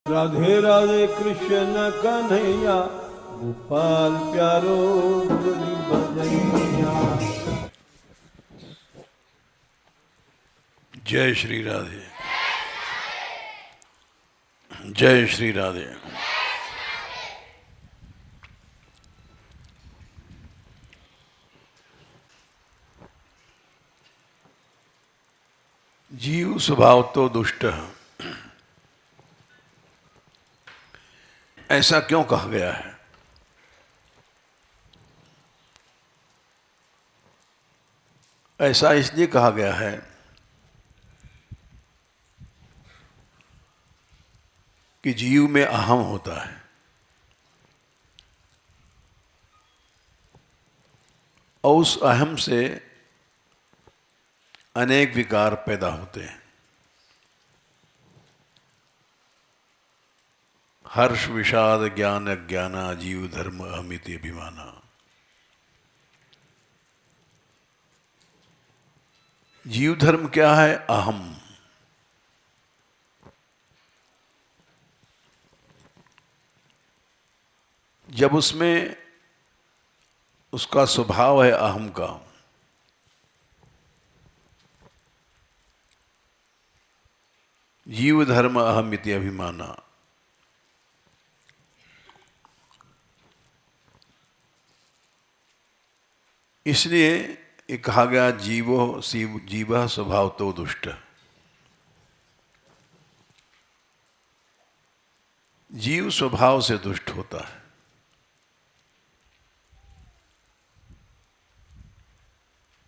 राधे राधे कृष्ण कन्हैया, गोपाल प्यारो मुरली बजैया। जय श्री राधे, जय श्री राधे। जीव स्वभाव तो दुष्ट है, ऐसा क्यों कहा गया है? ऐसा इसलिए कहा गया है कि जीव में अहम होता है और उस अहम से अनेक विकार पैदा होते हैं। हर्ष विषाद ज्ञान अज्ञाना जीव धर्म अहमिति अभिमाना। जीव धर्म क्या है? अहम। जब उसमें उसका स्वभाव है अहम का, जीव धर्म अहमिति अभिमाना, इसलिए ये कहा गया जीव स्वभाव तो दुष्ट। जीव स्वभाव से दुष्ट होता है,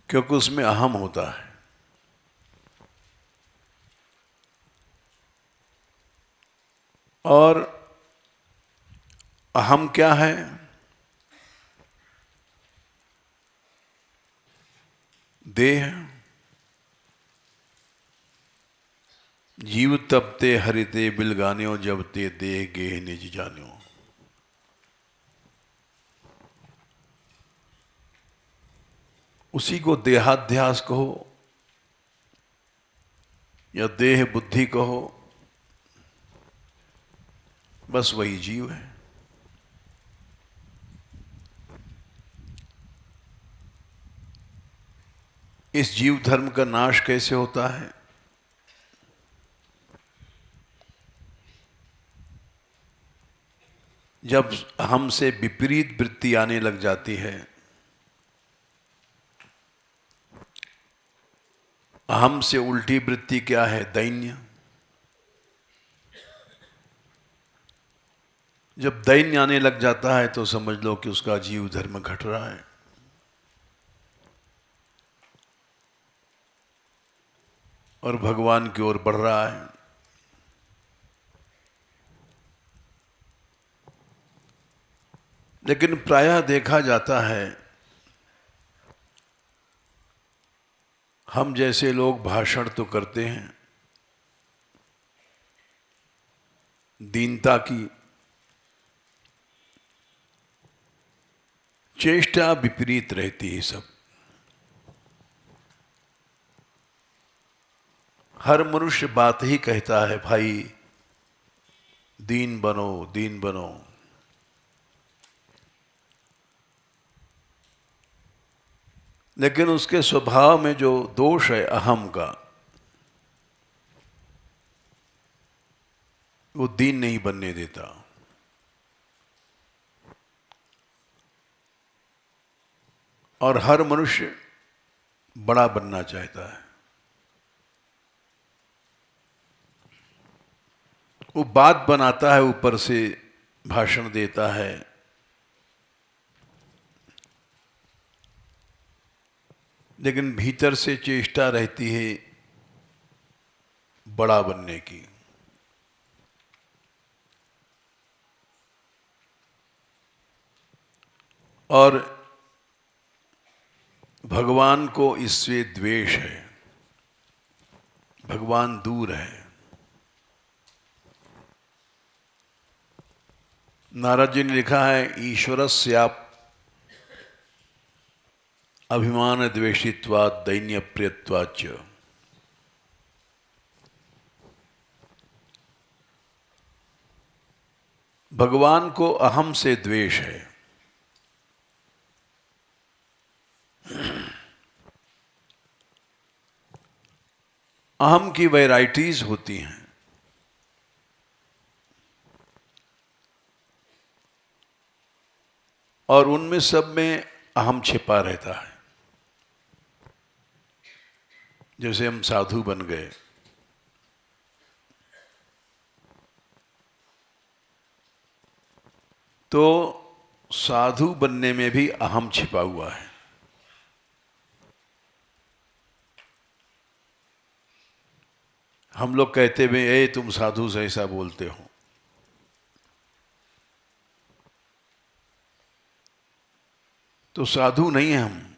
क्योंकि उसमें अहम होता है। और अहम क्या है? देह। जीव तपते हरिते बिलगान्यो जबते देह गेह निज जान्यो। उसी को देहाध्यास कहो या देह बुद्धि कहो, बस वही जीव है। इस जीव धर्म का नाश कैसे होता है? जब हमसे विपरीत वृत्ति आने लग जाती है। अहम से उल्टी वृत्ति क्या है? दैन्य। जब दैन्य आने लग जाता है तो समझ लो कि उसका जीव धर्म घट रहा है। और भगवान की ओर बढ़ रहा है। लेकिन प्रायः देखा जाता है, हम जैसे लोग भाषण तो करते हैं दीनता की, चेष्टा विपरीत रहती है। सब हर मनुष्य बात ही कहता है, भाई दीन बनो, दीन बनो। लेकिन उसके स्वभाव में जो दोष है अहम का, वो दीन नहीं बनने देता। और हर मनुष्य बड़ा बनना चाहता है। वो बात बनाता है, ऊपर से भाषण देता है, लेकिन भीतर से चेष्टा रहती है बड़ा बनने की। और भगवान को इससे द्वेष है। भगवान दूर है। नारद जी ने लिखा है, ईश्वरस्याप अभिमान द्वेषित्वात् दैन्य प्रियत्वाच्च। भगवान को अहम से द्वेष है। अहम की वैरायटीज होती हैं, और उनमें सब में अहम छिपा रहता है। जैसे हम साधु बन गए, तो साधु बनने में भी अहम छिपा हुआ है। हम लोग कहते भी, ए तुम साधु से ऐसा बोलते हो। तो साधु नहीं है हम।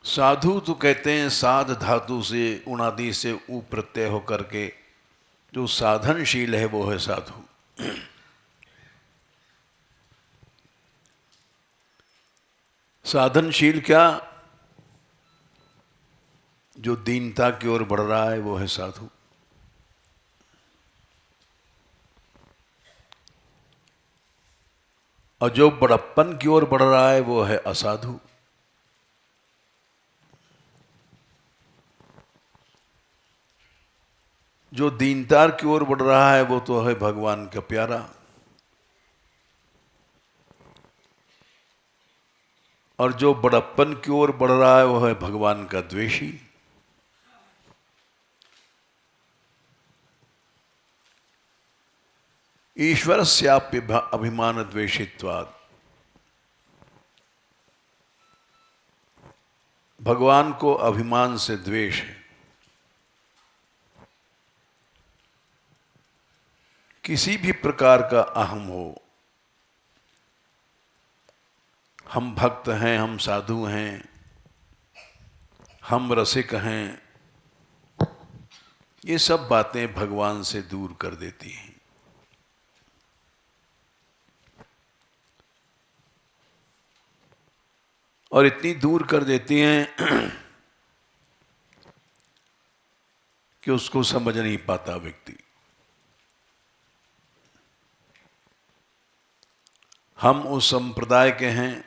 साधु तो कहते हैं साध धातु से, उणादि से ऊ प्रत्यय होकर के जो साधनशील है वो है साधु। साधनशील क्या? जो दीनता की ओर बढ़ रहा है वो है साधु। और जो बड़प्पन की ओर बढ़ रहा है वो है असाधु। जो दीनता की ओर बढ़ रहा है वो तो है भगवान का प्यारा। और जो बड़प्पन की ओर बढ़ रहा है वो है भगवान का द्वेषी। ईश्वरस्याप्य अभिमान द्वेषित्वात्। भगवान को अभिमान से द्वेष है। किसी भी प्रकार का अहम हो, हम भक्त हैं, हम साधु हैं, हम रसिक हैं, ये सब बातें भगवान से दूर कर देती हैं। और इतनी दूर कर देती हैं कि उसको समझ नहीं पाता व्यक्ति। हम उस संप्रदाय के हैं,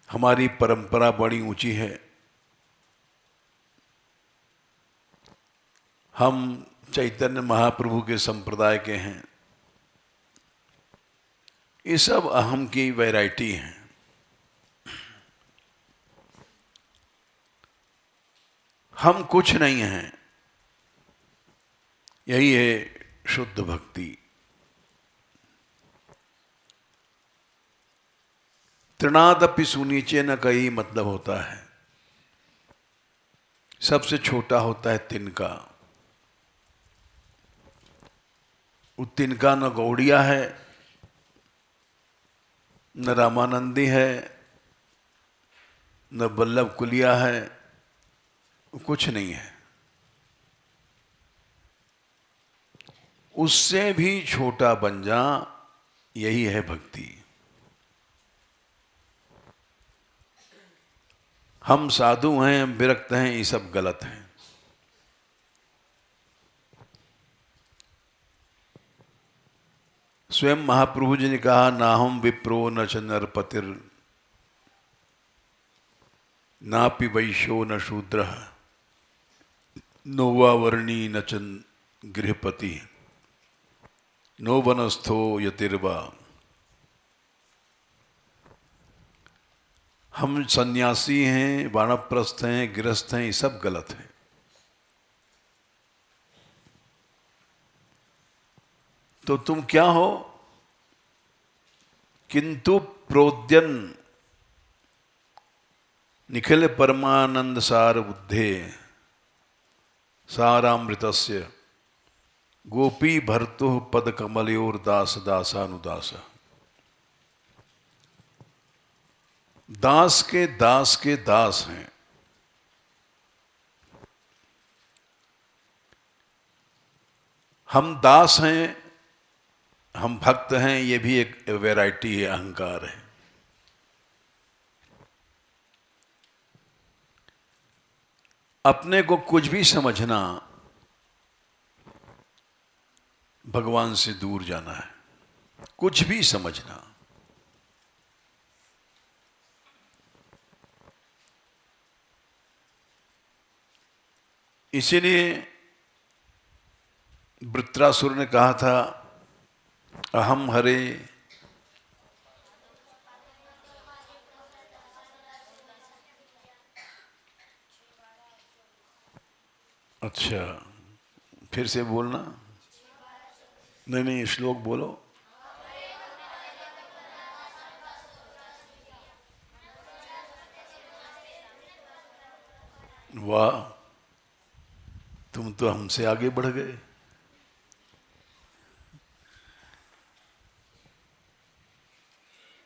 हमारी परंपरा बड़ी ऊंची है, हम चैतन्य महाप्रभु के संप्रदाय के हैं। ये सब अहम की वैरायटी हैं। हम कुछ नहीं हैं। यही है शुद्ध भक्ति। तृणादपि सुनीचे न कहीं मतलब होता है। सबसे छोटा होता है तिनका। वो तिनका न गौड़िया है, न रामानंदी है, न वल्लभ कुलिया है, कुछ नहीं है। उससे भी छोटा बन जा, यही है भक्ति। हम साधु हैं, हम विरक्त हैं, ये सब गलत है। स्वयं महाप्रभु जी ने कहा, ना हम विप्रो न च नरपतिर नापि वैश्यो न शूद्र नो वा वर्णी न च गृहपति नो वनस्थो यतिर्वा। हम सन्यासी हैं, वानप्रस्थ हैं, गृहस्थ हैं, ये सब गलत है। तो तुम क्या हो? किंतु प्रोद्यन निखिल परमानंद सार बुद्धे सारामृतस्य गोपी भर्तु पद कमलयोर दास दासानुदास। दास के दास हैं। हम दास हैं, हम भक्त हैं, ये भी एक वैरायटी है, अहंकार है। अपने को कुछ भी समझना भगवान से दूर जाना है, कुछ भी समझना। इसीलिए वृत्रासुर ने कहा था, अहम हरे अच्छा, फिर से बोलना। नहीं नहीं, श्लोक बोलो। वाह, तुम तो हमसे आगे बढ़ गए।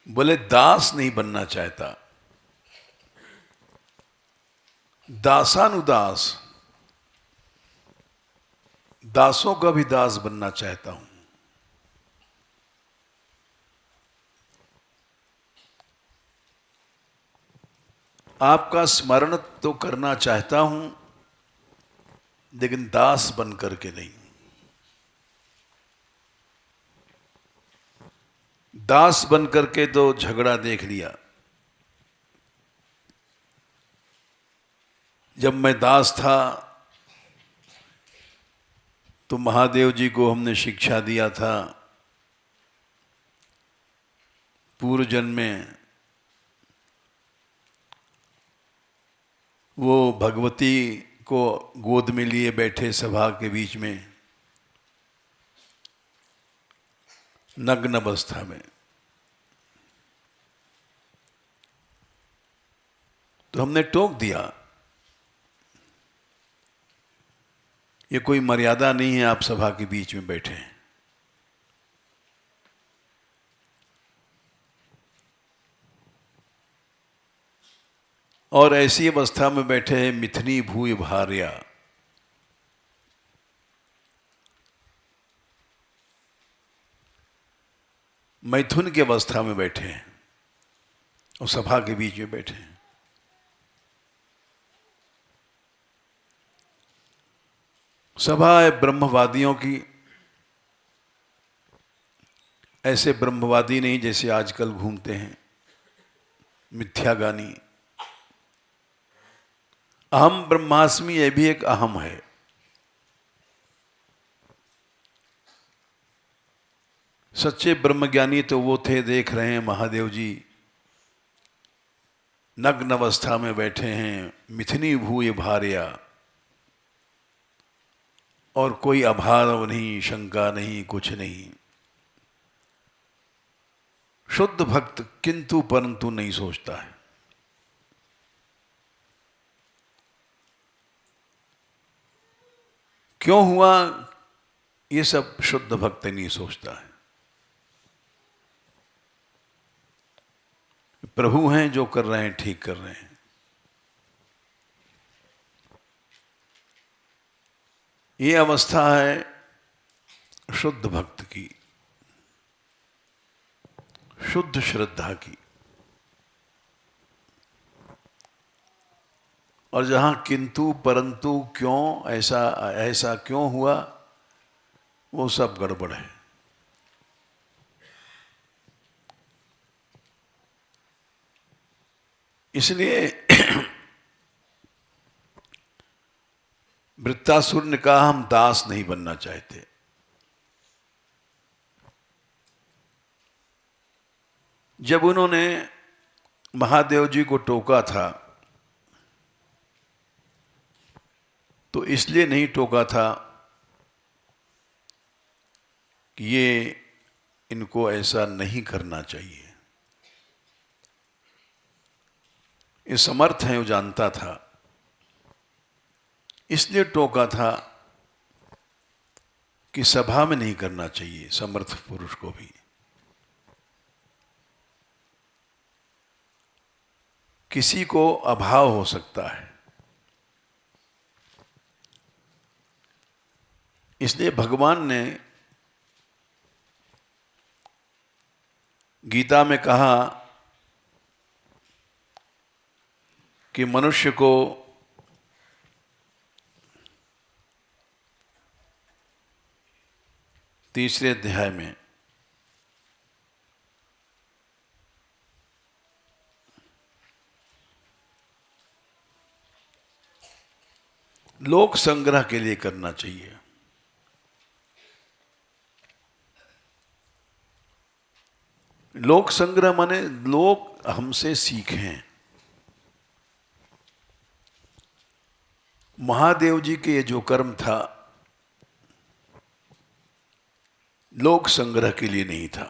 बोले दास नहीं बनना चाहता, दासानुदास, दासों का भी दास बनना चाहता हूं। आपका स्मरण तो करना चाहता हूं, लेकिन दास बन करके नहीं। दास बन करके तो झगड़ा देख लिया। जब मैं दास था तो महादेव जी को हमने शिक्षा दिया था, पूर्व जन्म में वो भगवती को गोद में लिए बैठे सभा के बीच में नग्न अवस्था में, तो हमने टोक दिया, ये कोई मर्यादा नहीं है, आप सभा के बीच में बैठे हैं। और ऐसी अवस्था में बैठे हैं, मिथुनी भूय भार्या, मैथुन की अवस्था में बैठे हैं और सभा के बीच में बैठे हैं। सभा है ब्रह्मवादियों की, ऐसे ब्रह्मवादी नहीं जैसे आजकल घूमते हैं मिथ्यागानी। अहम ब्रह्मास्मि, यह भी एक अहम है। सच्चे ब्रह्मज्ञानी तो वो थे, देख रहे हैं महादेव जी नग्न अवस्था में बैठे हैं, मिथुनी भूय भार्या, और कोई अभाव नहीं, शंका नहीं, कुछ नहीं। शुद्ध भक्त किंतु परंतु नहीं सोचता है। क्यों हुआ ये सब? शुद्ध भक्त नहीं सोचता है। प्रभु हैं जो कर रहे हैं, ठीक कर रहे हैं। ये अवस्था है शुद्ध भक्त की, शुद्ध श्रद्धा की। और जहां किंतु परंतु क्यों, ऐसा ऐसा क्यों हुआ, वो सब गड़बड़ है। इसलिए वृत्तासुर ने कहा, हम दास नहीं बनना चाहते। जब उन्होंने महादेव जी को टोका था तो इसलिए नहीं टोका था कि ये इनको ऐसा नहीं करना चाहिए। ये समर्थ है, वो जानता था, इसलिए टोका था कि सभा में नहीं करना चाहिए समर्थ पुरुष को भी। किसी को अभाव हो सकता है, इसलिए भगवान ने गीता में कहा कि मनुष्य को तीसरे अध्याय में लोक संग्रह के लिए करना चाहिए। लोक संग्रह माने लोग हमसे सीखें। महादेव जी के ये जो कर्म था लोक संग्रह के लिए नहीं था।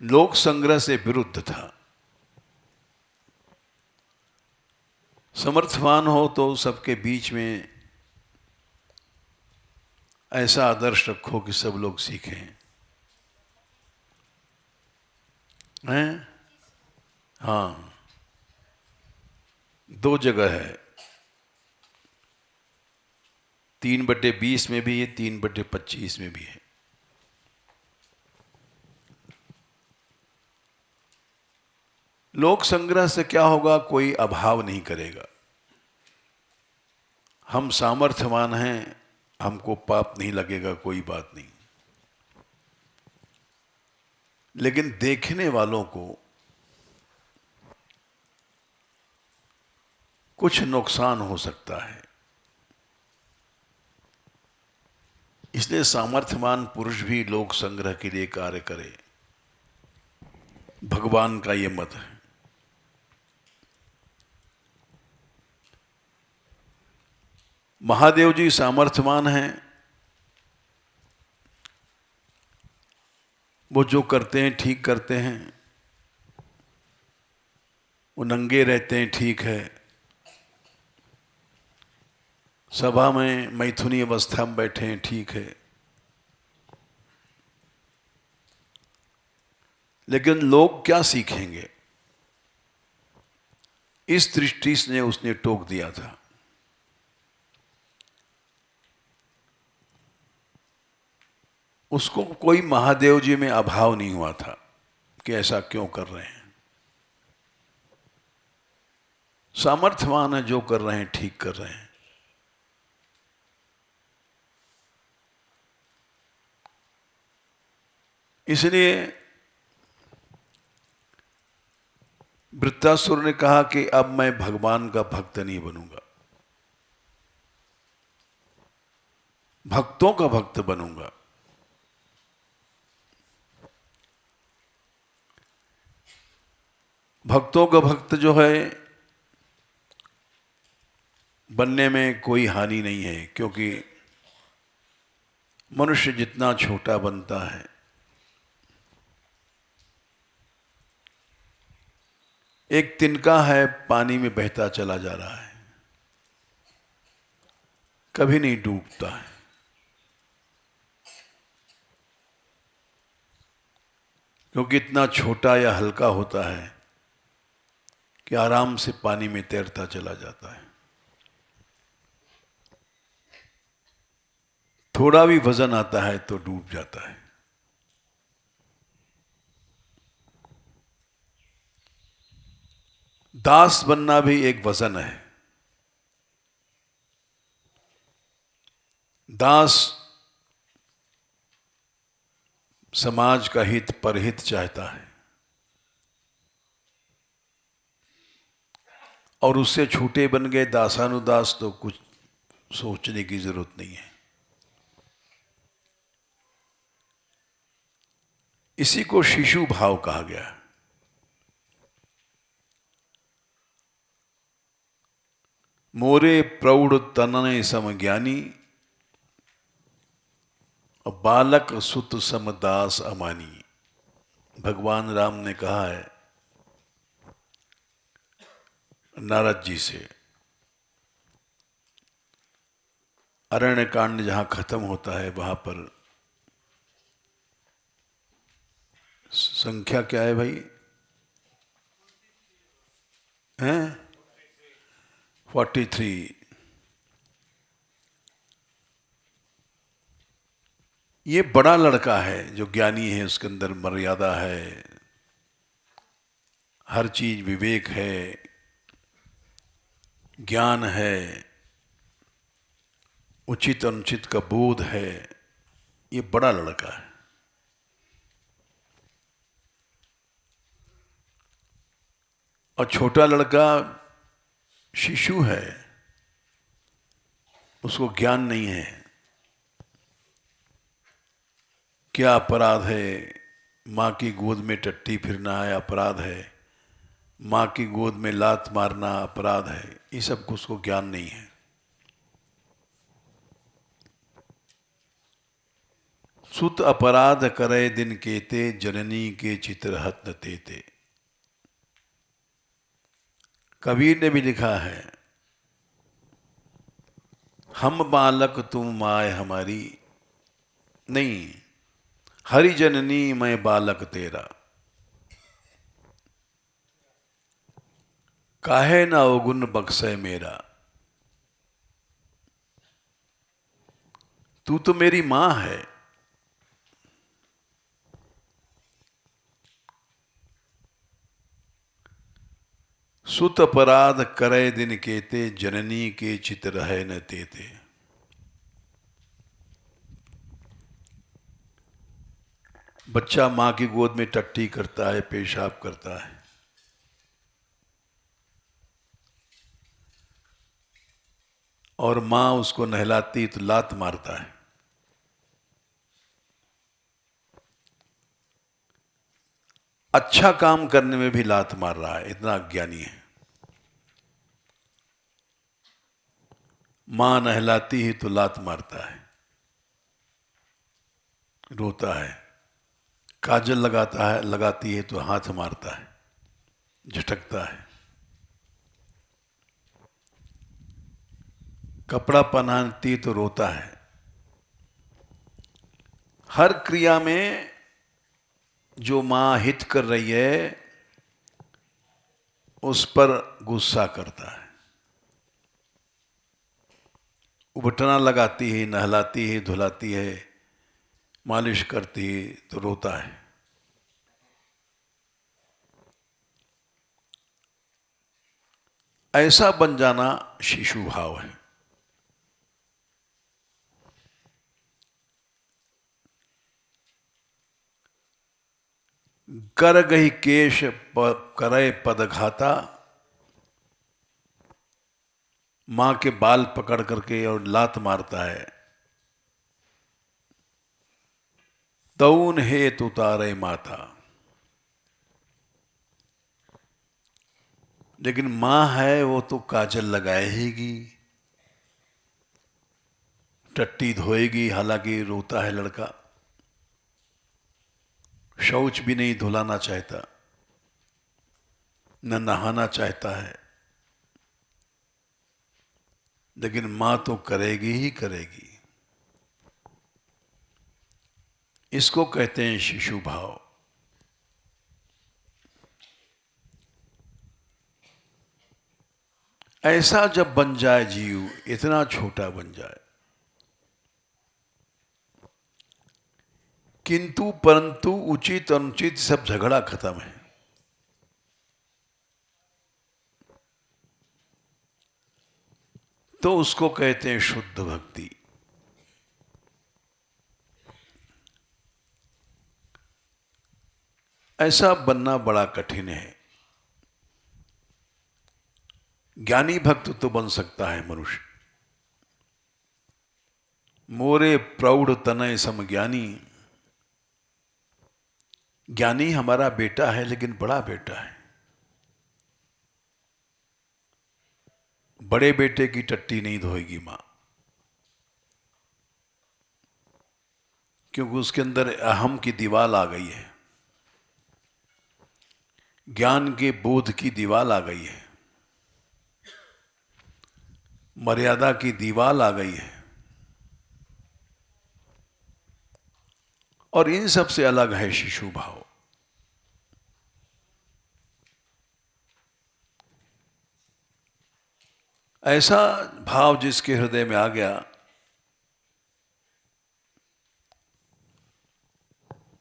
लोक संग्रह से विरुद्ध था। समर्थवान हो तो सबके बीच में ऐसा आदर्श रखो कि सब लोग सीखें। हैं? हाँ, 2 जगह है, 3/20 में भी है, 3/25 में भी है। लोक संग्रह से क्या होगा? कोई अभाव नहीं करेगा। हम सामर्थ्यवान हैं, हमको पाप नहीं लगेगा, कोई बात नहीं। लेकिन देखने वालों को कुछ नुकसान हो सकता है। इसलिए सामर्थ्यवान पुरुष भी लोक संग्रह के लिए कार्य करे। भगवान का ये मत है। महादेव जी सामर्थ्यवान हैं, वो जो करते हैं ठीक करते हैं। वो नंगे रहते हैं, ठीक है। सभा में मैथुनी अवस्था में बैठे हैं, ठीक है। लेकिन लोग क्या सीखेंगे? इस दृष्टि से उसने टोक दिया था। उसको कोई महादेव जी में अभाव नहीं हुआ था कि ऐसा क्यों कर रहे हैं। सामर्थ्यवान है, जो कर रहे हैं ठीक कर रहे हैं। इसलिए वृत्तासुर ने कहा कि अब मैं भगवान का भक्त नहीं बनूंगा, भक्तों का भक्त बनूंगा। भक्तों का भक्त जो है बनने में कोई हानि नहीं है, क्योंकि मनुष्य जितना छोटा बनता है एक तिनका है, पानी में बहता चला जा रहा है, कभी नहीं डूबता है। क्योंकि इतना छोटा या हल्का होता है कि आराम से पानी में तैरता चला जाता है। थोड़ा भी वजन आता है तो डूब जाता है। दास बनना भी एक वजन है। दास समाज का हित परहित चाहता है और उससे छूटे बन गए दासानुदास तो कुछ सोचने की जरूरत नहीं है। इसी को शिशु भाव कहा गया। मोरे प्रौढ़ तनने समज्ञानी और बालक सुत समदास अमानी। भगवान राम ने कहा है नारद जी से। अरण्य कांड जहां खत्म होता है वहां पर संख्या क्या है भाई? हैं 43। ये बड़ा लड़का है जो ज्ञानी है, उसके अंदर मर्यादा है, हर चीज विवेक है, ज्ञान है, उचित अनुचित का बोध है, ये बड़ा लड़का है। और छोटा लड़का शिशु है, उसको ज्ञान नहीं है। क्या अपराध है? माँ की गोद में टट्टी फिरना है अपराध है, माँ की गोद में लात मारना अपराध है, ये सब को उसको ज्ञान नहीं है। सुत अपराध करे दिन केते, जननी के चित्रहत न तेते। कबीर ने भी लिखा है, हम बालक तुम माय हमारी, नहीं हरि जननी मैं बालक तेरा। काहे ना अवगुण बख्शे मेरा, तू तो मेरी मां है। सुत अपराध करे दिन केते, जननी के चित रहे न तेते। बच्चा मां की गोद में टट्टी करता है, पेशाब करता है, और मां उसको नहलाती तो लात मारता है। अच्छा काम करने में भी लात मार रहा है, इतना अज्ञानी है। मां नहलाती ही तो लात मारता है, रोता है। काजल लगाता है, लगाती है तो हाथ मारता है, झटकता है। कपड़ा पहनाती तो रोता है। हर क्रिया में जो मां हित कर रही है उस पर गुस्सा करता है। उबटना लगाती है, नहलाती है, धुलाती है, मालिश करती है तो रोता है। ऐसा बन जाना शिशु भाव है। कर गही केश करे पदघाता, मां के बाल पकड़ करके और लात मारता है। तऊन हेत उतारे माता, लेकिन मां है वो तो काजल लगाएगी, टट्टी धोएगी। हालांकि रोता है लड़का, शौच भी नहीं धुलाना चाहता, न नहाना चाहता है, लेकिन मां तो करेगी ही करेगी। इसको कहते हैं शिशु भाव। ऐसा जब बन जाए जीव, इतना छोटा बन जाए, किंतु परंतु उचित अनुचित सब झगड़ा खत्म है। तो उसको कहते हैं शुद्ध भक्ति। ऐसा बनना बड़ा कठिन है। ज्ञानी भक्त तो बन सकता है मनुष्य। मोरे प्रौढ़ तनय सम ज्ञानी, ज्ञानी हमारा बेटा है लेकिन बड़ा बेटा है। बड़े बेटे की टट्टी नहीं धोएगी मां, क्योंकि उसके अंदर अहम की दीवार आ गई है, ज्ञान के बोध की दीवार आ गई है, मर्यादा की दीवार आ गई है। और इन सब से अलग है शिशु भाव। ऐसा भाव जिसके हृदय में आ गया,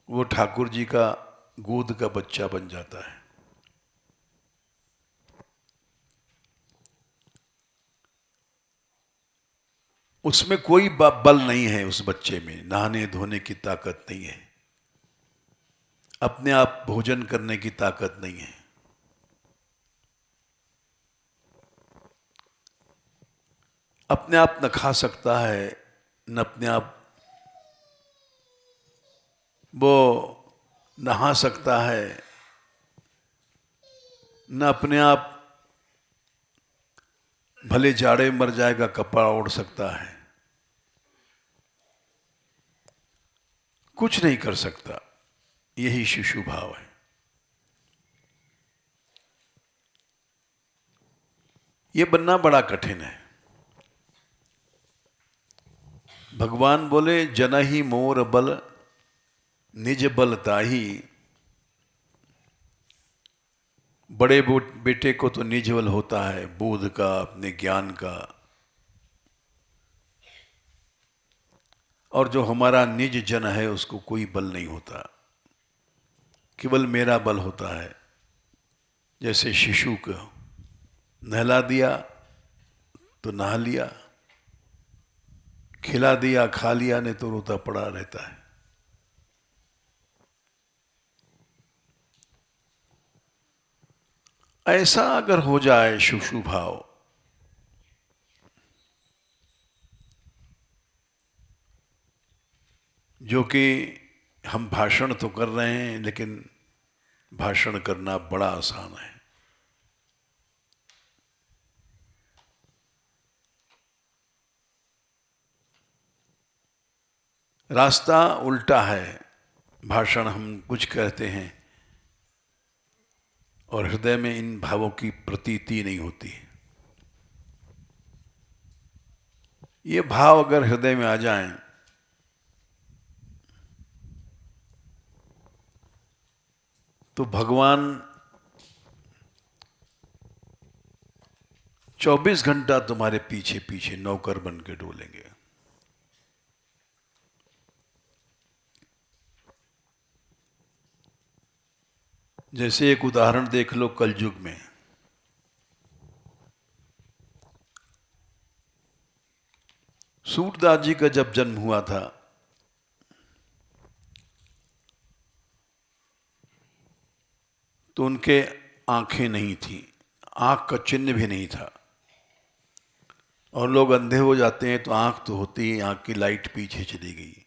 वो ठाकुर जी का गोद का बच्चा बन जाता है। उसमें कोई बल नहीं है, उस बच्चे में नहाने धोने की ताकत नहीं है, अपने आप भोजन करने की ताकत नहीं है। अपने आप न खा सकता है, न अपने आप वो नहा सकता है, न अपने आप भले जाड़े मर जाएगा कपड़ा ओढ़ सकता है, कुछ नहीं कर सकता। यही शिशु भाव है। ये बनना बड़ा कठिन है। भगवान बोले जनहि मोर बल निज बल ताही। बड़े बेटे को तो निज बल होता है, बोध का, अपने ज्ञान का, और जो हमारा निज जन है उसको कोई बल नहीं होता, केवल मेरा बल होता है। जैसे शिशु को नहला दिया तो नहा लिया, खिला दिया खा लिया, नहीं तो रोता पड़ा रहता है। ऐसा अगर हो जाए शिशु भाव, जो कि हम भाषण तो कर रहे हैं, लेकिन भाषण करना बड़ा आसान है। रास्ता उल्टा है। भाषण हम कुछ कहते हैं और हृदय में इन भावों की प्रतीति नहीं होती। ये भाव अगर हृदय में आ जाएं तो भगवान 24 घंटा तुम्हारे पीछे पीछे नौकर बन के डोलेंगे। जैसे एक उदाहरण देख लो, कलयुग में सूरदास जी का जब जन्म हुआ था तो उनके आंखें नहीं थी, आंख का चिन्ह भी नहीं था। और लोग अंधे हो जाते हैं तो आंख तो होती है, आंख की लाइट पीछे चली गई,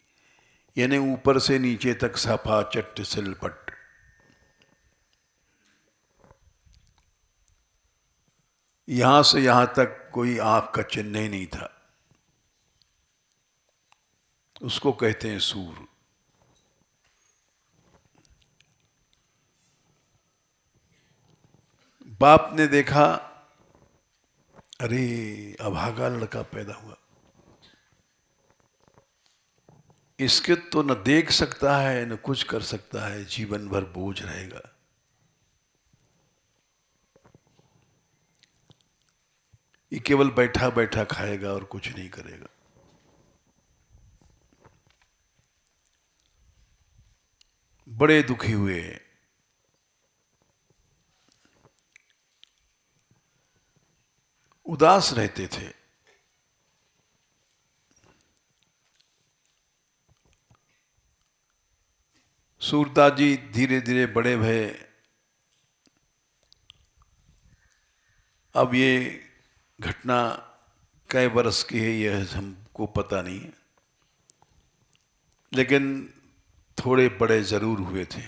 यानी ऊपर से नीचे तक सफा चट्ट सिलपट। यहां से यहां तक कोई आंख का चिन्ह ही नहीं था। उसको कहते हैं सूर। बाप ने देखा, अरे अभागा लड़का पैदा हुआ, इसके तो न देख सकता है न कुछ कर सकता है, जीवन भर बोझ रहेगा। ये केवल बैठा बैठा खाएगा और कुछ नहीं करेगा। बड़े दुखी हुए। उदास रहते थे। सूरदास जी धीरे धीरे बड़े भये। अब ये घटना कई बरस की है यह हमको पता नहीं है, लेकिन थोड़े बड़े जरूर हुए थे।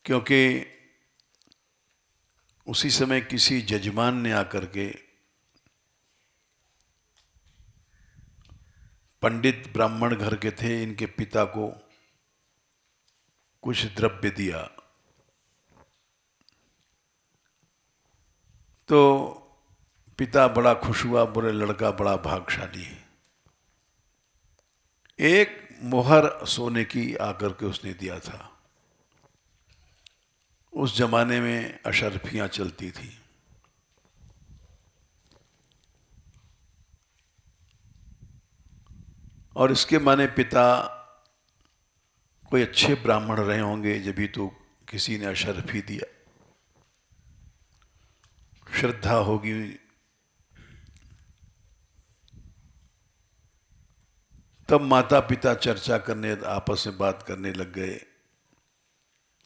क्योंकि उसी समय किसी जजमान ने आकर के पंडित ब्राह्मण घर के थे, इनके पिता को कुछ द्रव्य दिया। तो पिता बड़ा खुश हुआ, बोले लड़का बड़ा भाग्यशाली है। एक मोहर सोने की आकर के उसने दिया था। उस जमाने में अशर्फियां चलती थी। और इसके माने पिता कोई अच्छे ब्राह्मण रहे होंगे, जब भी तो किसी ने अशर्फी दिया। श्रद्धा होगी, तब माता पिता चर्चा करने, आपस में बात करने लग गए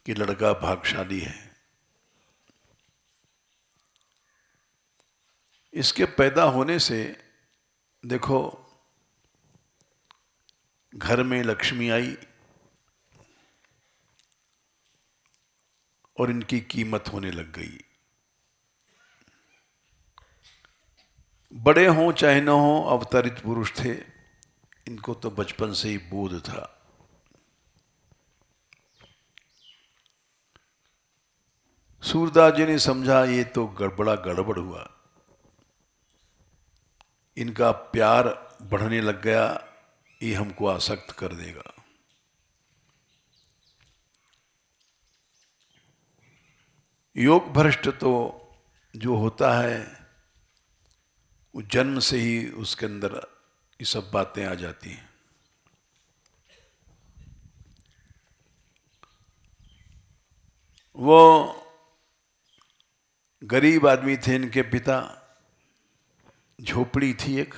कि लड़का भाग्यशाली है। इसके पैदा होने से देखो घर में लक्ष्मी आई और इनकी कीमत होने लग गई। बड़े हों चाहे न हों, अवतरित पुरुष थे, इनको तो बचपन से ही बोध था। सूरदास जी ने समझा ये तो बड़ा गड़बड़ हुआ, इनका प्यार बढ़ने लग गया, ये हमको आसक्त कर देगा। योग भ्रष्ट तो जो होता है वो जन्म से ही उसके अंदर ये सब बातें आ जाती हैं। वो गरीब आदमी थे, इनके पिता, झोपड़ी थी एक,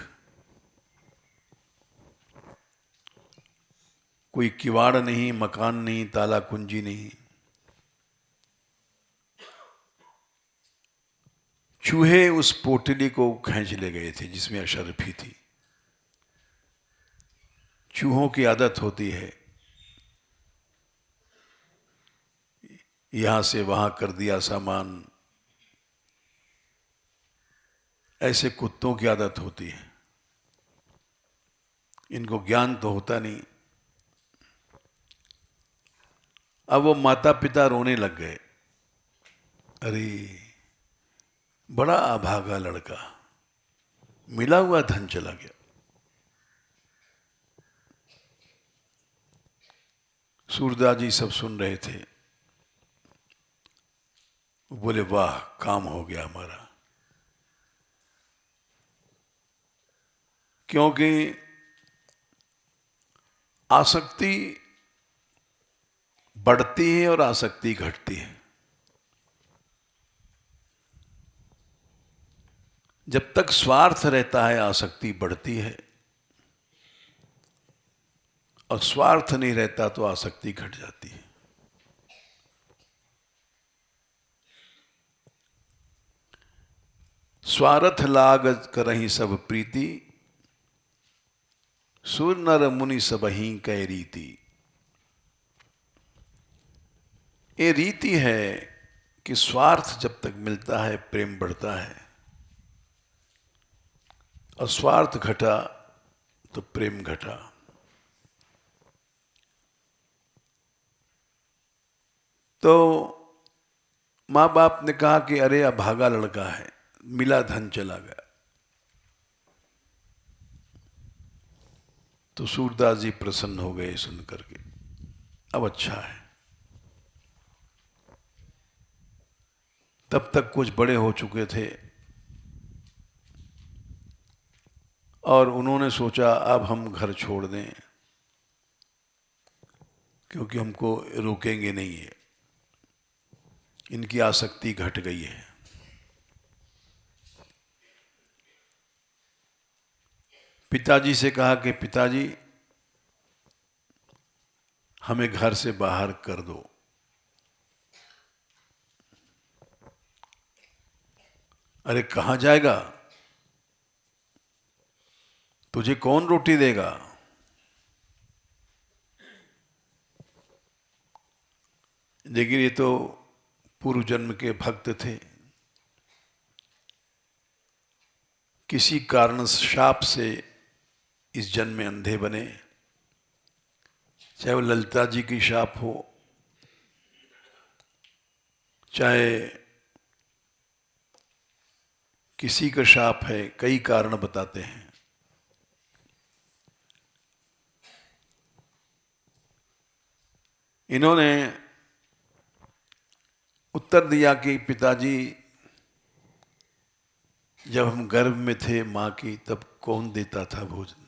कोई किवाड़ नहीं, मकान नहीं, ताला कुंजी नहीं। चूहे उस पोटली को खींच ले गए थे जिसमें अशर्फी थी। चूहों की आदत होती है, यहां से वहां कर दिया सामान, ऐसे कुत्तों की आदत होती है। इनको ज्ञान तो होता नहीं। अब वो माता पिता रोने लग गए, अरे बड़ा अभागा लड़का, मिला हुआ धन चला गया। सूरदास जी सब सुन रहे थे, बोले वाह काम हो गया हमारा। क्योंकि आसक्ति बढ़ती है और आसक्ति घटती है। जब तक स्वार्थ रहता है आसक्ति बढ़ती है, और स्वार्थ नहीं रहता तो आसक्ति घट जाती है। स्वार्थ लाग करहि सब प्रीति, सुर नर मुनि सबहि कै रीति। ये रीति है कि स्वार्थ जब तक मिलता है प्रेम बढ़ता है, और स्वार्थ घटा तो प्रेम घटा। तो माँ बाप ने कहा कि अरे अभागा लड़का है, मिला धन चला गया। तो सूरदास जी प्रसन्न हो गए सुन करके, अब अच्छा है। तब तक कुछ बड़े हो चुके थे और उन्होंने सोचा अब हम घर छोड़ दें, क्योंकि हमको रोकेंगे नहीं है, इनकी आसक्ति घट गई है। पिताजी से कहा कि पिताजी हमें घर से बाहर कर दो। अरे कहाँ जाएगा, तुझे कौन रोटी देगा। लेकिन ये तो पूर्व जन्म के भक्त थे, किसी कारण शाप से इस जन्म में अंधे बने, चाहे वो ललिता जी की शाप हो, चाहे किसी का शाप है, कई कारण बताते हैं। इन्होंने उत्तर दिया कि पिताजी जब हम गर्भ में थे माँ की, तब कौन देता था भोजन।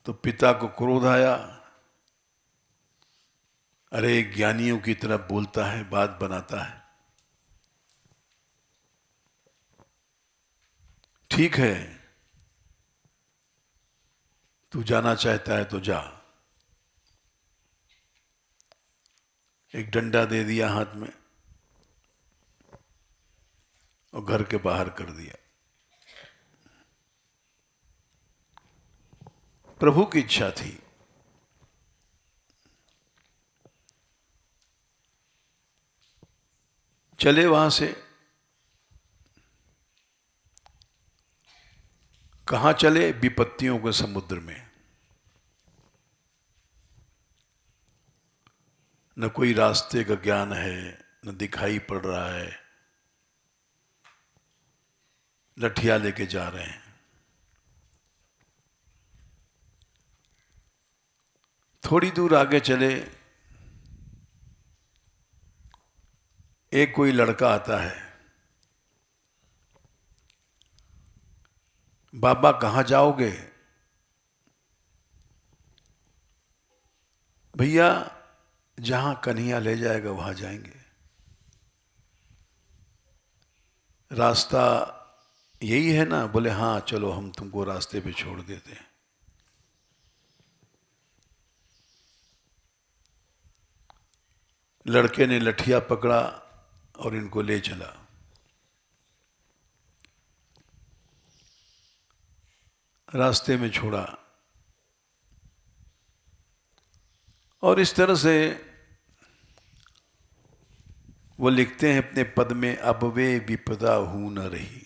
तो पिता को क्रोध आया, अरे ज्ञानियों की तरह बोलता है, बात बनाता है। ठीक है, तू जाना चाहता है तो जा। एक डंडा दे दिया हाथ में और घर के बाहर कर दिया। प्रभु की इच्छा थी। चले वहां से। कहां चले? विपत्तियों के समुद्र में। न कोई रास्ते का ज्ञान है, न दिखाई पड़ रहा है। लठिया लेके जा रहे हैं। थोड़ी दूर आगे चले, एक कोई लड़का आता है। बाबा कहाँ जाओगे? भैया जहां कन्हैया ले जाएगा वहां जाएंगे। रास्ता यही है ना? बोले हाँ, चलो हम तुमको रास्ते पे छोड़ देते हैं। लड़के ने लठिया पकड़ा और इनको ले चला। रास्ते में छोड़ा और इस तरह से वो लिखते हैं अपने पद में, अब वे विपदा हूं न रही।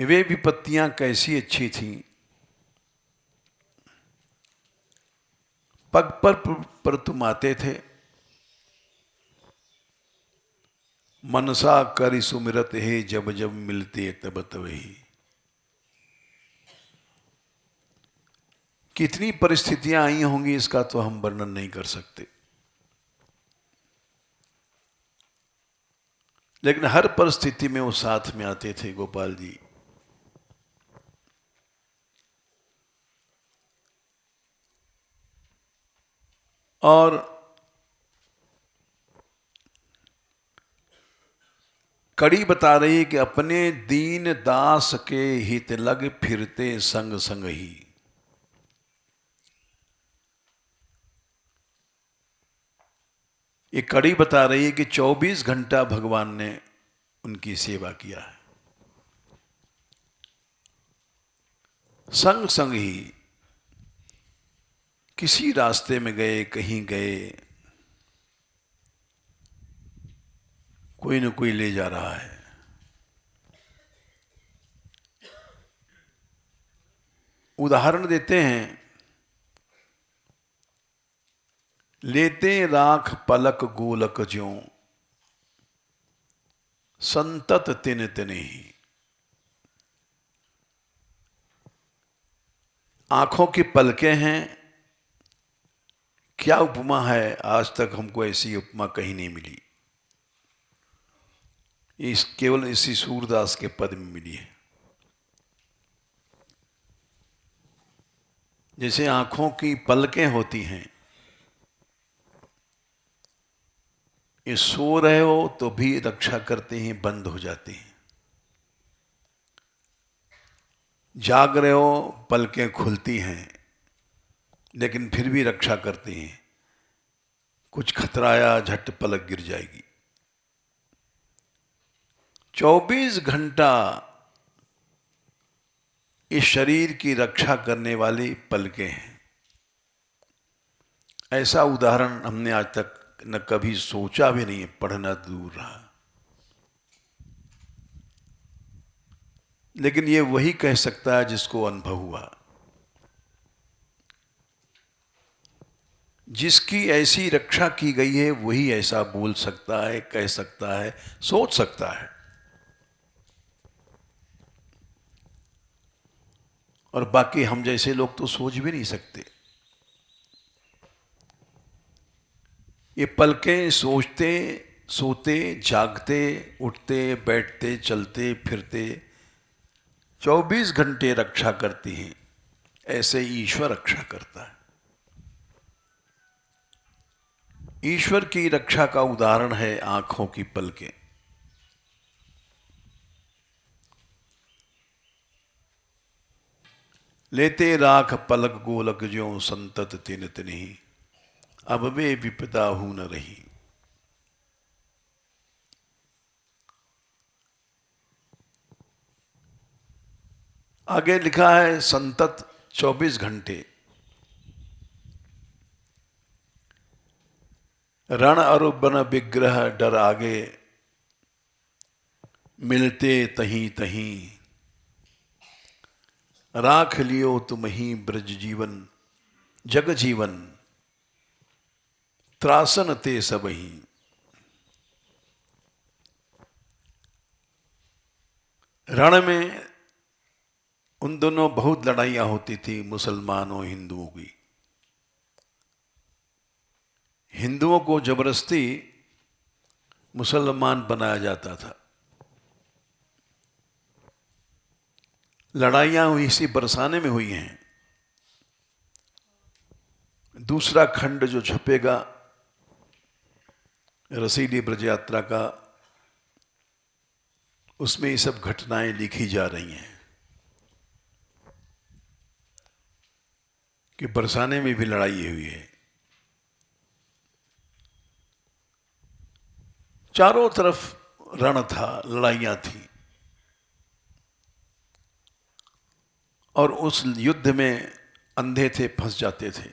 वे विपत्तियां कैसी अच्छी थीं। पग पर तुम आते थे, मनसा करि सुमिरत है, जब जब मिलते तब तब ही। कितनी परिस्थितियां आई होंगी इसका तो हम वर्णन नहीं कर सकते, लेकिन हर परिस्थिति में वो साथ में आते थे गोपाल जी। और कड़ी बता रही है कि अपने दीन दास के हित लग फिरते संग संग ही। ये कड़ी बता रही है कि 24 घंटा भगवान ने उनकी सेवा किया है। संग संग ही किसी रास्ते में गए, कहीं गए, कोई न कोई ले जा रहा है। उदाहरण देते हैं, लेते राख पलक गोलक ज्यों, संतत तिन तिन ही। आंखों की पलकें हैं, क्या उपमा है, आज तक हमको ऐसी उपमा कहीं नहीं मिली। इस केवल इसी सूरदास के पद में मिली है। जैसे आंखों की पलकें होती हैं, ये सो रहे हो तो भी रक्षा करते हैं, बंद हो जाती हैं। जाग रहे हो, पलकें खुलती हैं, लेकिन फिर भी रक्षा करती हैं। कुछ खतरा आया, झट पलक गिर जाएगी। 24 घंटा इस शरीर की रक्षा करने वाली पलकें हैं। ऐसा उदाहरण हमने आज तक न कभी सोचा भी नहीं है, पढ़ना दूर रहा। लेकिन ये वही कह सकता है जिसको अनुभव हुआ, जिसकी ऐसी रक्षा की गई है वही ऐसा बोल सकता है, कह सकता है, सोच सकता है। और बाकी हम जैसे लोग तो सोच भी नहीं सकते। ये पलकें सोचते, सोते, जागते, उठते, बैठते, चलते फिरते 24 घंटे रक्षा करती हैं। ऐसे ईश्वर रक्षा करता है। ईश्वर की रक्षा का उदाहरण है आंखों की पलकें। लेते राख पलक गोलक ज्यों संतत तिन तिन्हि, अब वे विपदा हूं न रही। आगे लिखा है संतत 24 घंटे। रण अरु बन विग्रह डर आगे, मिलते तहीं तहीं। राख लियो तुम ही ब्रज जीवन, जग जीवन त्रासन ते सबही। रण में उन दोनों बहुत लड़ाइयां होती थी, मुसलमानों हिंदुओं की। हिंदुओं को जबरदस्ती मुसलमान बनाया जाता था। लड़ाइयां हुई इसी बरसाने में हुई हैं। दूसरा खंड जो छपेगा रसीली ब्रज यात्रा का, उसमें ये सब घटनाएं लिखी जा रही हैं कि बरसाने में भी लड़ाई हुई है। चारों तरफ रण था, लड़ाइयां थी, और उस युद्ध में अंधे थे, फंस जाते थे।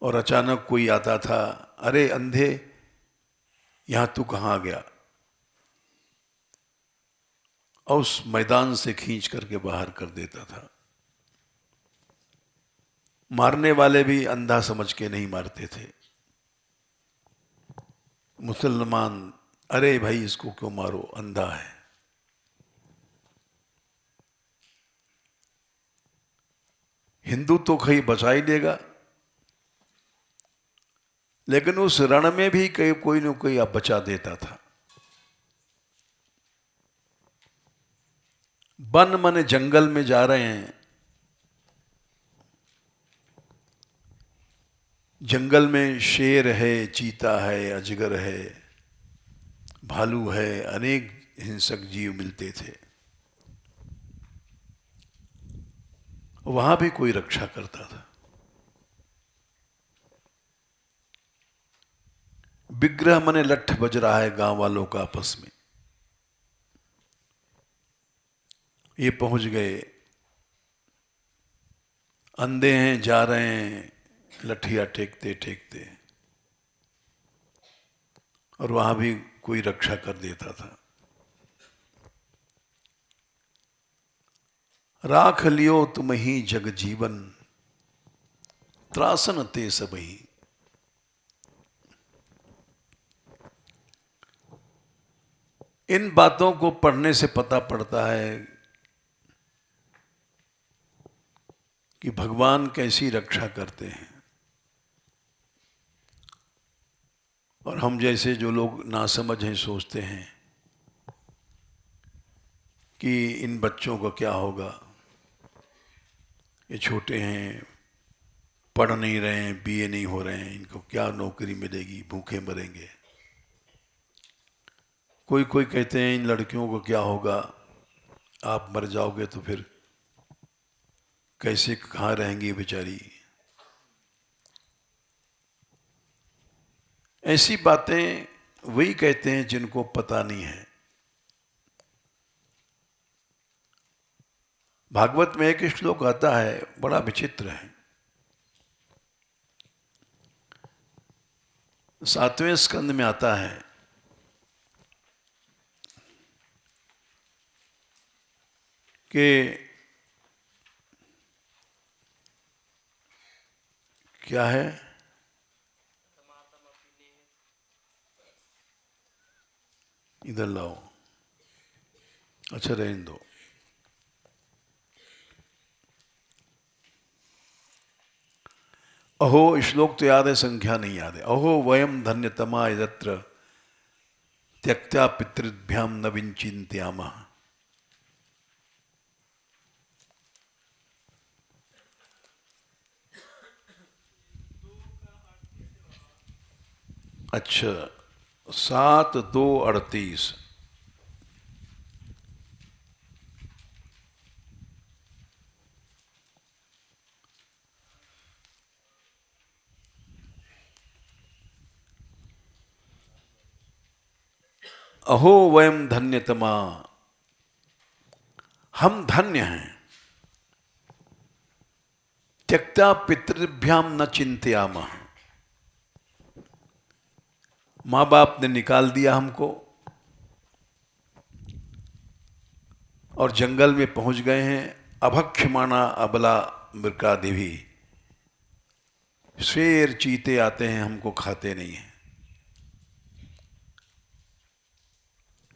और अचानक कोई आता था, अरे अंधे यहां तू कहां आ गया, और उस मैदान से खींच करके बाहर कर देता था। मारने वाले भी अंधा समझ के नहीं मारते थे। मुसलमान, अरे भाई इसको क्यों मारो, अंधा है। हिंदू तो कहीं बचा ही लेगा, लेकिन उस रण में भी कोई न कोई अब बचा देता था। वन मन जंगल में जा रहे हैं, जंगल में शेर है, चीता है, अजगर है, भालू है, अनेक हिंसक जीव मिलते थे। वहां भी कोई रक्षा करता था। विग्रह मने लठ बज रहा है गांव वालों का आपस में। ये पहुंच गए, अंधे हैं, जा रहे हैं लठिया टेकते टेकते, और वहां भी कोई रक्षा कर देता था। राख लियो तुम ही जग जीवन, त्रासन ते सबही। इन बातों को पढ़ने से पता पड़ता है कि भगवान कैसी रक्षा करते हैं। और हम जैसे जो लोग नासमझ हैं सोचते हैं कि इन बच्चों का क्या होगा, ये छोटे हैं, पढ़ नहीं रहे हैं, बीए नहीं हो रहे हैं, इनको क्या नौकरी मिलेगी, भूखे मरेंगे। कोई कोई कहते हैं इन लड़कियों को क्या होगा, आप मर जाओगे तो फिर कैसे कहाँ रहेंगी बेचारी। ऐसी बातें वही कहते हैं जिनको पता नहीं है। भागवत में एक श्लोक आता है, बड़ा विचित्र है। 7वें स्कंद में आता है कि क्या है, इधर लाओ, अच्छा रहने दो। अहो, श्लोक तो याद है, संख्या नहीं याद है। अहो वयम धन्यतमा यत्र त्यक्त्या पितृभ्याम न विचिंत्यामः। अच्छा, 7-2-38। अहो वयम धन्यतमा, हम धन्य हैं। त्यक्ता पितृभ्याम न चिंतयामः, माँ बाप ने निकाल दिया हमको और जंगल में पहुंच गए हैं। अभक्ष्यमाणा अबला मृकादिभी, शेर चीते आते हैं, हमको खाते नहीं हैं,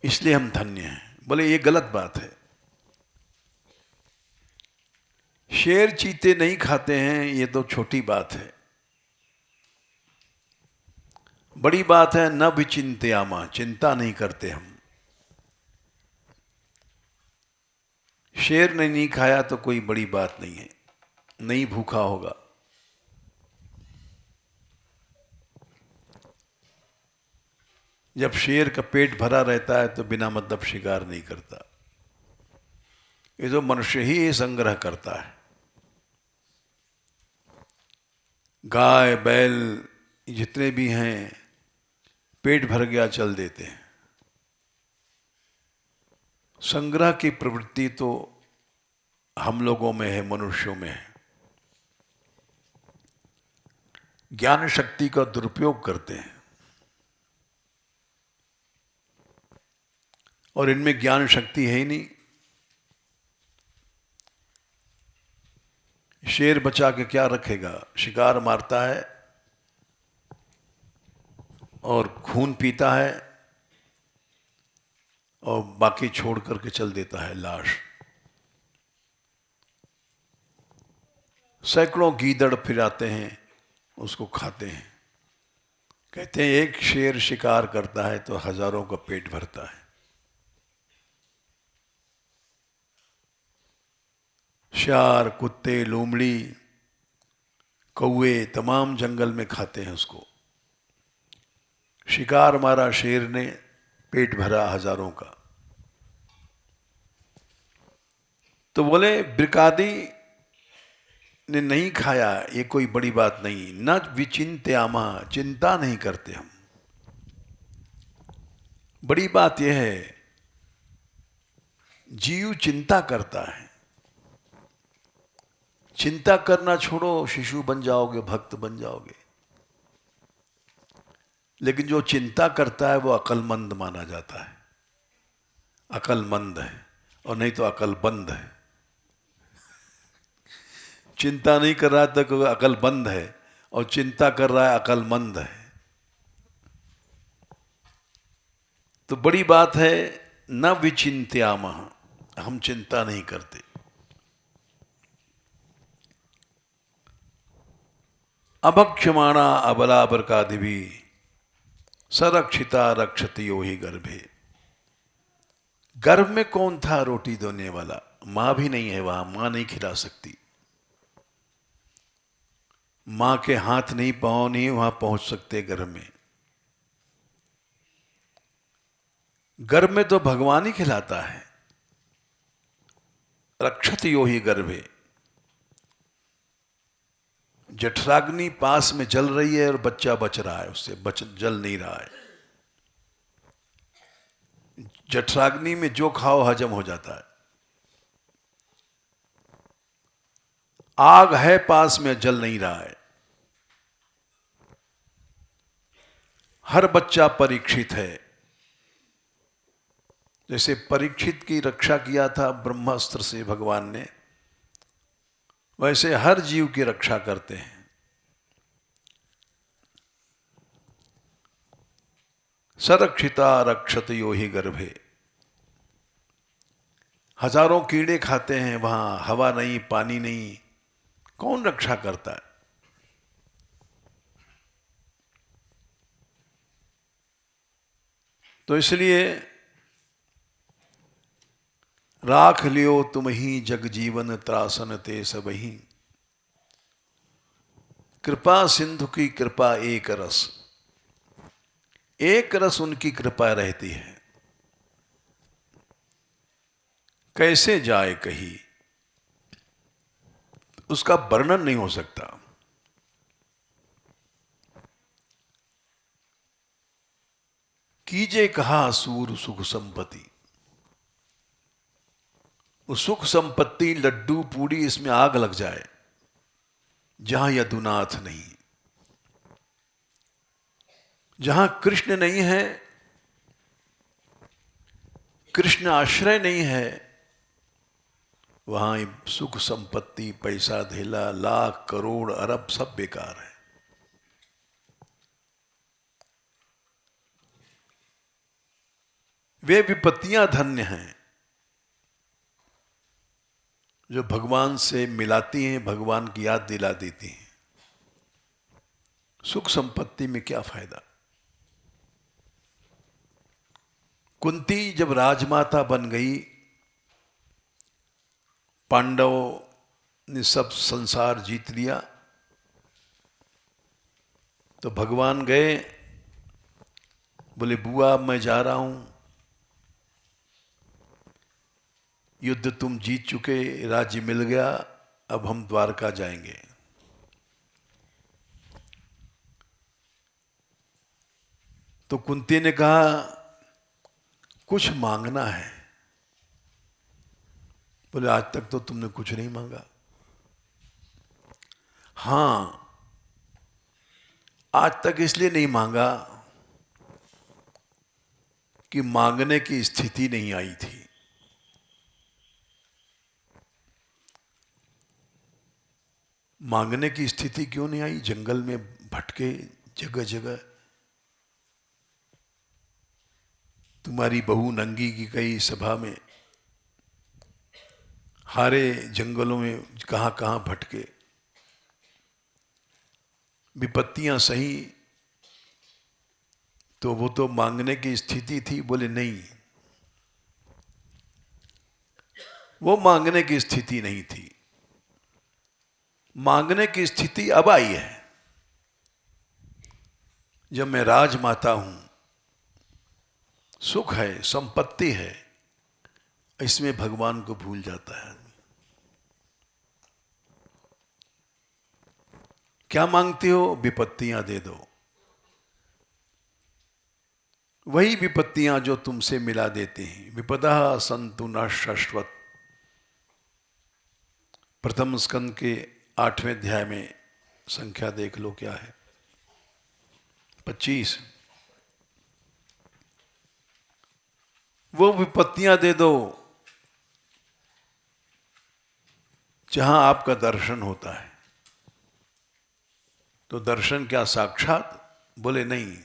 इसलिए हम धन्य हैं। बोले ये गलत बात है। शेर चीते नहीं खाते हैं ये तो छोटी बात है, बड़ी बात है न विचिंतयामा, चिंता नहीं करते हम। शेर ने नहीं खाया तो कोई बड़ी बात नहीं है, नहीं भूखा होगा। जब शेर का पेट भरा रहता है तो बिना मतलब शिकार नहीं करता। ये तो मनुष्य ही ये संग्रह करता है। गाय बैल जितने भी हैं, पेट भर गया चल देते हैं। संग्रह की प्रवृत्ति तो हम लोगों में है, मनुष्यों में है। ज्ञान शक्ति का दुरुपयोग करते हैं और इनमें ज्ञान शक्ति है ही नहीं। शेर बचा के क्या रखेगा, शिकार मारता है और खून पीता है और बाकी छोड़ करके चल देता है लाश। सैकड़ों गीदड़ फिर आते हैं, उसको खाते हैं। कहते हैं एक शेर शिकार करता है तो हजारों का पेट भरता है। शार, कुत्ते, लोमड़ी, कौवे तमाम जंगल में खाते हैं उसको। शिकार मारा शेर ने, पेट भरा हजारों का। तो बोले वृकादि ने नहीं खाया, ये कोई बड़ी बात नहीं। न विचिंत्यामा, चिंता नहीं करते हम। बड़ी बात यह है जीव चिंता करता है। चिंता करना छोड़ो, शिशु बन जाओगे, भक्त बन जाओगे। लेकिन जो चिंता करता है वो अकलमंद माना जाता है। अकलमंद है और नहीं तो अकलबंद है। चिंता नहीं कर रहा तो कोई अकलबंद है और चिंता कर रहा है अकलमंद है। तो बड़ी बात है न विचिंत्यामः, हम चिंता नहीं करते। अभक्ष्यमाणा अबला बरकादिभी, सरक्षिता रक्षति यो ही गर्भे। गर्भ में कौन था रोटी देने वाला? मां भी नहीं है वहां, मां नहीं खिला सकती। मां के हाथ नहीं, पांव नहीं वहां पहुंच सकते गर्भ में। गर्भ में तो भगवान ही खिलाता है। रक्षति यो ही गर्भे। जठराग्नि पास में जल रही है और बच्चा बच रहा है, उससे जल नहीं रहा है। जठराग्नि में जो खाओ हजम हो जाता है। आग है पास में, जल नहीं रहा है। हर बच्चा परीक्षित है। जैसे परीक्षित की रक्षा किया था ब्रह्मास्त्र से भगवान ने, वैसे हर जीव की रक्षा करते हैं। सरक्षिता रक्षत यो ही गर्भे। हजारों कीड़े खाते हैं वहां, हवा नहीं, पानी नहीं, कौन रक्षा करता है? तो इसलिए राख लियो तुम ही जग जीवन त्रासन ते सबही, कृपा सिंधु की कृपा एक रस। एक रस उनकी कृपा रहती है, कैसे जाए कहीं, उसका वर्णन नहीं हो सकता। कीजे कहा सूर सुख संपत्ति, वो सुख संपत्ति लड्डू पूड़ी इसमें आग लग जाए, जहां यदुनाथ नहीं, जहां कृष्ण नहीं है, कृष्ण आश्रय नहीं है, वहां सुख संपत्ति, पैसा धेला, लाख करोड़ अरब सब बेकार है। वे विपत्तियां धन्य हैं जो भगवान से मिलाती हैं, भगवान की याद दिला देती हैं। सुख संपत्ति में क्या फायदा। कुंती जब राजमाता बन गई, पांडव ने सब संसार जीत लिया, तो भगवान गए, बोले बुआ मैं जा रहा हूं, युद्ध तुम जीत चुके, राज्य मिल गया, अब हम द्वारका जाएंगे। तो कुंती ने कहा कुछ मांगना है। बोले आज तक तो तुमने कुछ नहीं मांगा। हां, आज तक इसलिए नहीं मांगा कि मांगने की स्थिति नहीं आई थी। मांगने की स्थिति क्यों नहीं आई? जंगल में भटके जगह जगह, तुम्हारी बहू नंगी की गई सभा में, हारे जंगलों में कहां कहां भटके, विपत्तियां सही, तो वो तो मांगने की स्थिति थी। बोले नहीं, वो मांगने की स्थिति नहीं थी। मांगने की स्थिति अब आई है, जब मैं राजमाता हूं, सुख है, संपत्ति है, इसमें भगवान को भूल जाता है आदमी। क्या मांगते हो? विपत्तियां दे दो। वही विपत्तियां जो तुमसे मिला देते हैं। विपदा संतु न शाश्वत, प्रथम स्कंद के 8वें अध्याय में संख्या देख लो क्या है, 25। वो विपत्तियां दे दो जहां आपका दर्शन होता है। तो दर्शन क्या साक्षात? बोले नहीं,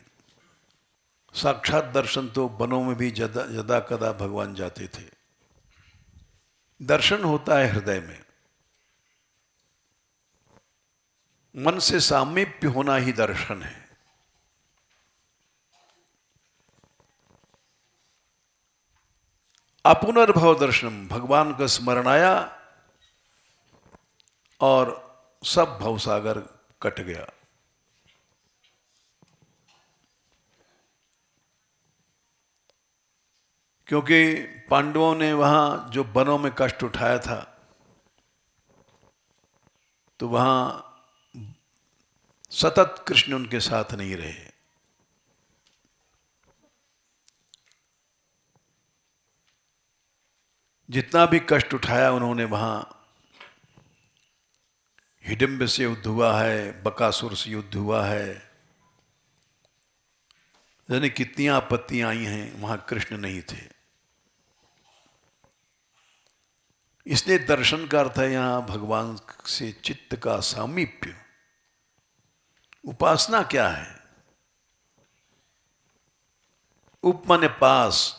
साक्षात दर्शन तो वनों में भी जदा कदा भगवान जाते थे। दर्शन होता है हृदय में, मन से सामीप्य होना ही दर्शन है। अपुनर्भव दर्शनम, भगवान का स्मरण आया और सब भवसागर कट गया। क्योंकि पांडवों ने वहां जो वनों में कष्ट उठाया था, तो वहां सतत कृष्ण उनके साथ नहीं रहे। जितना भी कष्ट उठाया उन्होंने वहां, हिडिंब से युद्ध हुआ है, बकासुर से युद्ध हुआ है, यानी कितनी आपत्तियां आई हैं, वहां कृष्ण नहीं थे। इसलिए दर्शन का अर्थ है यहां भगवान से चित्त का सामीप्य। उपासना क्या है? उप माने पास,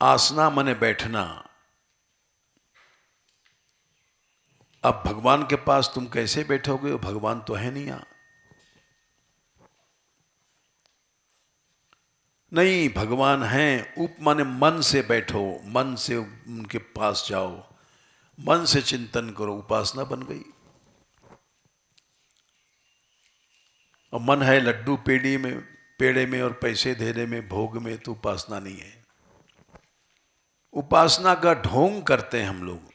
आसना माने बैठना। अब भगवान के पास तुम कैसे बैठोगे? भगवान तो है नहीं यहां। नहीं, भगवान हैं। उप माने मन से बैठो, मन से उनके पास जाओ, मन से चिंतन करो, उपासना बन गई। और मन है लड्डू पेड़ी में पेड़े में और पैसे देने में, भोग में, तो उपासना नहीं है। उपासना का ढोंग करते हैं हम लोग,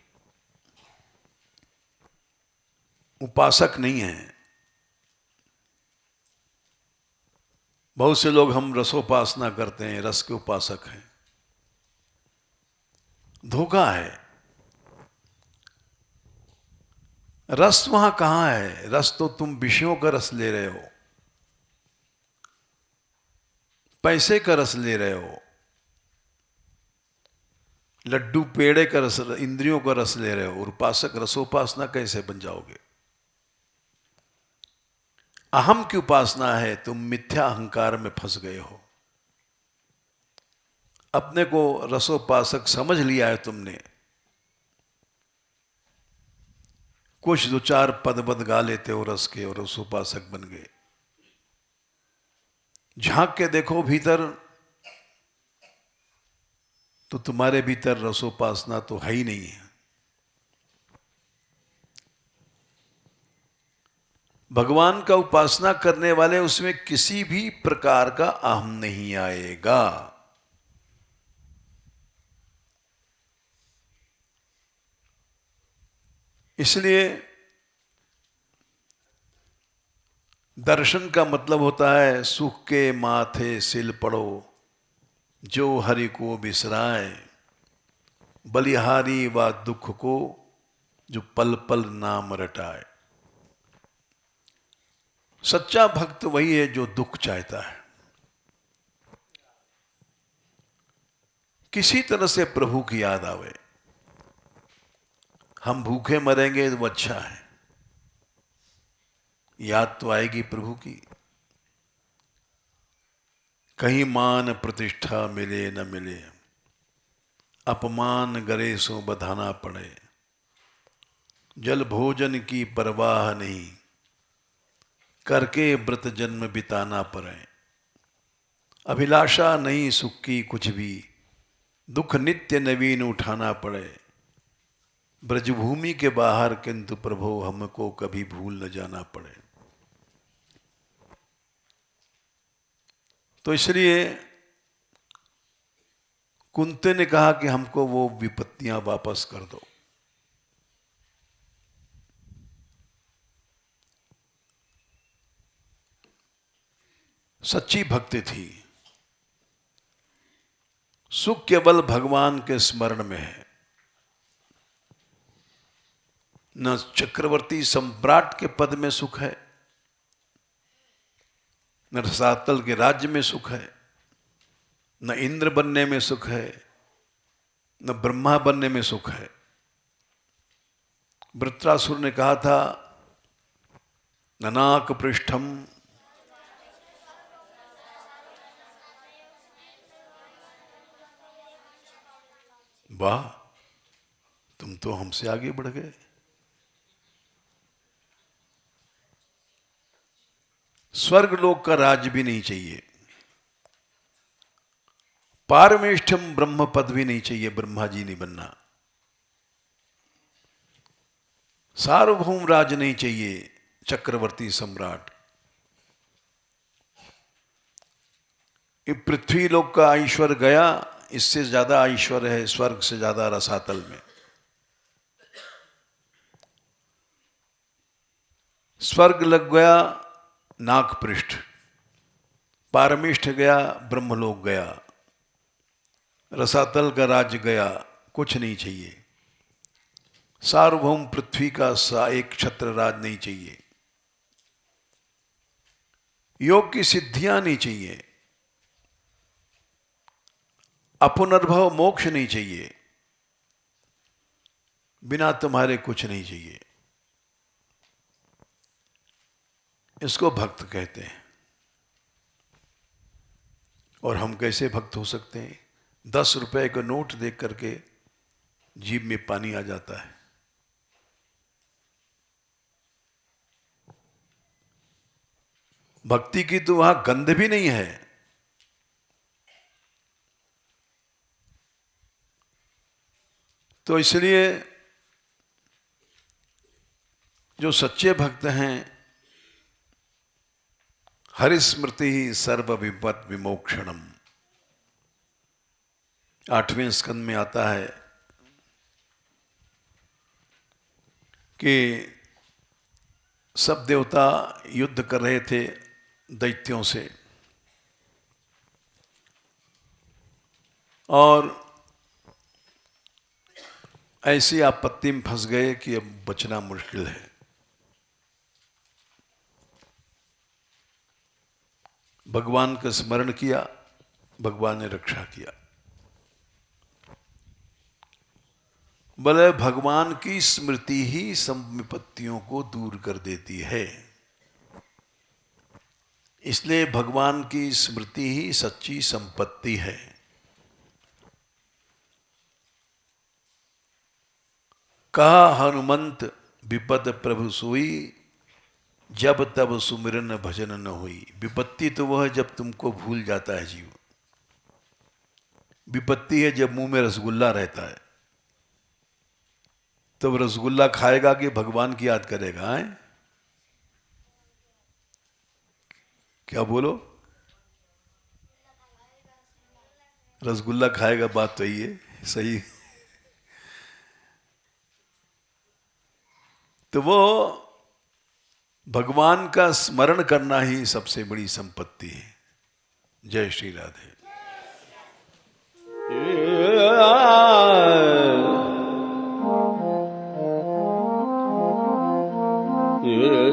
उपासक नहीं है। बहुत से लोग हम रसोपासना करते हैं, रस के उपासक हैं। धोखा है। रस वहां कहां है? रस तो तुम विषयों का रस ले रहे हो, पैसे का रस ले रहे हो, लड्डू पेड़े का रस, इंद्रियों का रस ले रहे हो। और उपासक रसोपासना कैसे बन जाओगे? अहम की उपासना है, तुम मिथ्या अहंकार में फंस गए हो। अपने को रसोपासक समझ लिया है तुमने, कुछ दो चार पद बद गा लेते हो रस के और रसोपासक बन गए। झांक के देखो भीतर, तो तुम्हारे भीतर रसोपासना तो है ही नहीं है। भगवान का उपासना करने वाले, उसमें किसी भी प्रकार का अहम नहीं आएगा। इसलिए दर्शन का मतलब होता है सुख के माथे सिल पड़ो, जो हरि को बिसराए, बलिहारी व दुख को जो पल पल नाम रटाए। सच्चा भक्त वही है जो दुख चाहता है, किसी तरह से प्रभु की याद आवे। हम भूखे मरेंगे तो अच्छा है, याद तो आएगी प्रभु की। कहीं मान प्रतिष्ठा मिले न मिले, अपमान गरे सो बधाना पड़े। जल भोजन की परवाह नहीं, करके व्रत जन्म बिताना पड़े। अभिलाषा नहीं सुख की कुछ भी, दुख नित्य नवीन उठाना पड़े। ब्रजभूमि के बाहर किंतु प्रभु हमको कभी भूल न जाना पड़े। तो इसलिए कुंती ने कहा कि हमको वो विपत्तियां वापस कर दो। सच्ची भक्ति थी। सुख केवल भगवान के स्मरण में है। न चक्रवर्ती सम्राट के पद में सुख है, न रसातल के राज्य में सुख है, न इंद्र बनने में सुख है, न ब्रह्मा बनने में सुख है। वृत्रासुर ने कहा था, ननाक पृष्ठम, वाह तुम तो हमसे आगे बढ़ गए। स्वर्ग लोक का राज भी नहीं चाहिए, पारमेष्ठम ब्रह्म पद भी नहीं चाहिए, ब्रह्मा जी नहीं बनना। सार्वभौम राज नहीं चाहिए, चक्रवर्ती सम्राट। पृथ्वी लोक का ऐश्वर्य गया, इससे ज्यादा ऐश्वर्य है स्वर्ग से ज्यादा रसातल में। स्वर्ग लग गया नाक पृष्ठ, पारमेष्ठ गया ब्रह्मलोक गया, रसातल का राज्य गया, कुछ नहीं चाहिए। सार्वभौम पृथ्वी का एक छत्र राज नहीं चाहिए। योग की सिद्धियां नहीं चाहिए, अपुनर्भव मोक्ष नहीं चाहिए, बिना तुम्हारे कुछ नहीं चाहिए। इसको भक्त कहते हैं। और हम कैसे भक्त हो सकते हैं? 10 रुपए का नोट देख करके जीभ में पानी आ जाता है। भक्ति की तो वहां गंध भी नहीं है। तो इसलिए जो सच्चे भक्त हैं, हरिस्मृति ही सर्व विपद विमोक्षणम। 8वें स्कंद में आता है कि सब देवता युद्ध कर रहे थे दैत्यों से, और ऐसी आपत्ति में फंस गए कि अब बचना मुश्किल है। भगवान का स्मरण किया, भगवान ने रक्षा किया। बोले भगवान की स्मृति ही सब विपत्तियों को दूर कर देती है, इसलिए भगवान की स्मृति ही सच्ची संपत्ति है। कहा हनुमंत विपद प्रभु सोई, जब तब सुमिरन भजन न होई। विपत्ति तो वह है जब तुमको भूल जाता है जीव। विपत्ति है जब मुंह में रसगुल्ला रहता है, तब रसगुल्ला खाएगा कि भगवान की याद करेगा है? क्या बोलो? रसगुल्ला खाएगा, बात तो यही है, सही। तो वो भगवान का स्मरण करना ही सबसे बड़ी संपत्ति है। जय श्री राधे। Yeah.